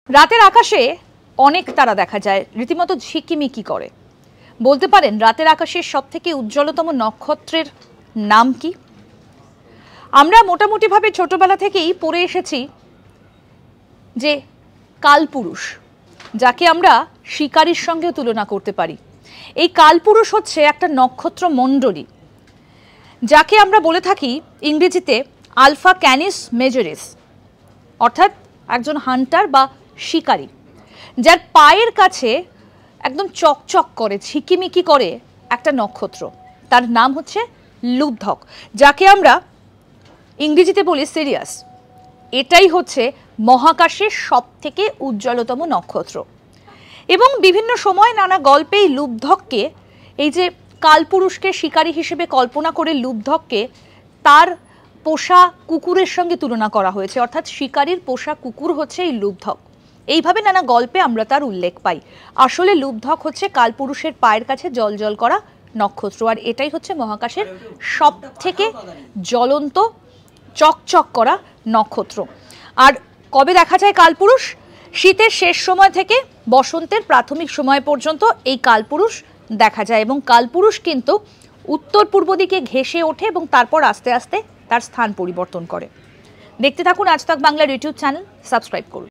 রাতের আকাশে অনেক তারা দেখা যায়, রীতিমতো ঝিকিমিকি করে। বলতে পারেন রাতের আকাশের সবথেকে উজ্জ্বলতম নক্ষত্রের নাম কি? আমরা মোটামুটিভাবে ছোটবেলা থেকেই পড়ে এসেছি যে কালপুরুষ, যাকে আমরা শিকারীর সঙ্গেও তুলনা করতে পারি। এই কালপুরুষ হচ্ছে একটা নক্ষত্র মণ্ডলী, যাকে আমরা বলে থাকি ইংরেজিতে আলফা ক্যানিস মেজরিস, অর্থাৎ একজন হান্টার বা শিকারী, যার পায়ের কাছে একদম চকচক করে ঝিকিমিকি করে একটা নক্ষত্র। তার নাম হচ্ছে লুব্ধক, যাকে আমরা ইংরেজিতে বলি সিরিয়াস। এটাই হচ্ছে মহাকাশের সবথেকে উজ্জ্বলতম নক্ষত্র। এবং বিভিন্ন সময় নানা গল্পে এই লুব্ধককে, এই যে কালপুরুষকে শিকারী হিসেবে কল্পনা করে লুব্ধককে তার পোষা কুকুরের সঙ্গে তুলনা করা হয়েছে, অর্থাৎ শিকারীর পোষা কুকুর হচ্ছে এই লুব্ধক। এইভাবে নানা গল্পে আমরা তার উল্লেখ পাই। আসলে লুব্ধক হচ্ছে কালপুরুষের পায়ের কাছে জ্বলজ্বল করা নক্ষত্র, আর এটাই হচ্ছে মহাকাশের সবথেকে জ্বলন্ত চকচক করা নক্ষত্র। আর কবে দেখা যায় কালপুরুষ? শীতের শেষ সময় থেকে বসন্তের প্রাথমিক সময় পর্যন্ত এই কালপুরুষ দেখা যায়, এবং কালপুরুষ কিন্তু উত্তর পূর্ব দিকে ঘেঁষে ওঠে এবং তারপর আস্তে আস্তে তার স্থান পরিবর্তন করে। দেখতে থাকুন আজ তাক বাংলার ইউটিউব চ্যানেল, সাবস্ক্রাইব করুন।